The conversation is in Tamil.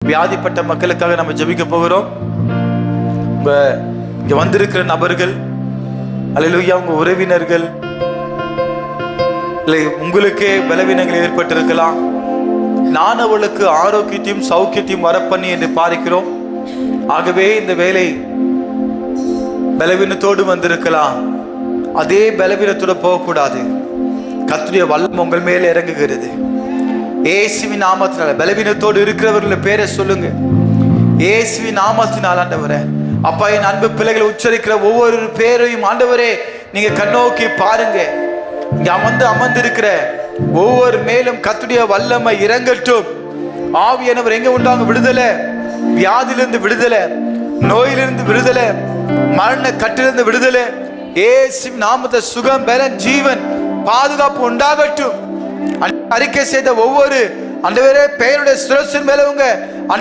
வியாதிப்பட்ட மக்களுக்காக நம்ம ஜெபிக்க போகிறோம். இங்க வந்திருக்கிற நபர்கள், அல்லேலூயா, உங்க உறவினர்கள், இல்லை உங்களுக்கே பலவீனங்கள் ஏற்பட்டிருக்கலாம். நான் அவளுக்கு ஆரோக்கியத்தையும் சௌக்கியத்தையும் வரப்பண்ணி என்று பார்க்கிறோம். ஆகவே இந்த வேலை பலவீனத்தோடு வந்திருக்கலாம். அதே பலவீனத்தோடு போகக்கூடாது. கர்த்தருடைய வல்லமை உங்கள் மேல இறங்குகிறது. இயேசுவின் நாமத்தினால பலவீனத்தோடு இருக்கிறவர்கள் பேரை சொல்லுங்க. இயேசுவின் நாமத்தினால் ஆண்டவரே, அப்பா, என் அன்பு பிள்ளைகளை உச்சரிக்கிற ஒவ்வொரு பேரையும் ஆண்டவரே நீங்க கண்ணோக்கி பாருங்க. இங்க அமர்ந்திருக்கிற ஒவ்வொரு மேலும் கர்த்தருடைய வல்லமை இறங்கட்டும். ஆவியானவர் எங்க உண்டாங்க? விடுதலை, வியாதியிலிருந்து விடுதலை, நோயிலிருந்து விடுதலை, மரண கட்டிலிருந்து விடுதலை. இயேசுவின் நாமத்தை சுகம், பலன், ஜீவன், பாதுகாப்பு உண்டாகட்டும். அறிக்கை செய்த ஒவ்வொரு ஆண்டவரே பெயருடைய சுரசின் மேல உங்க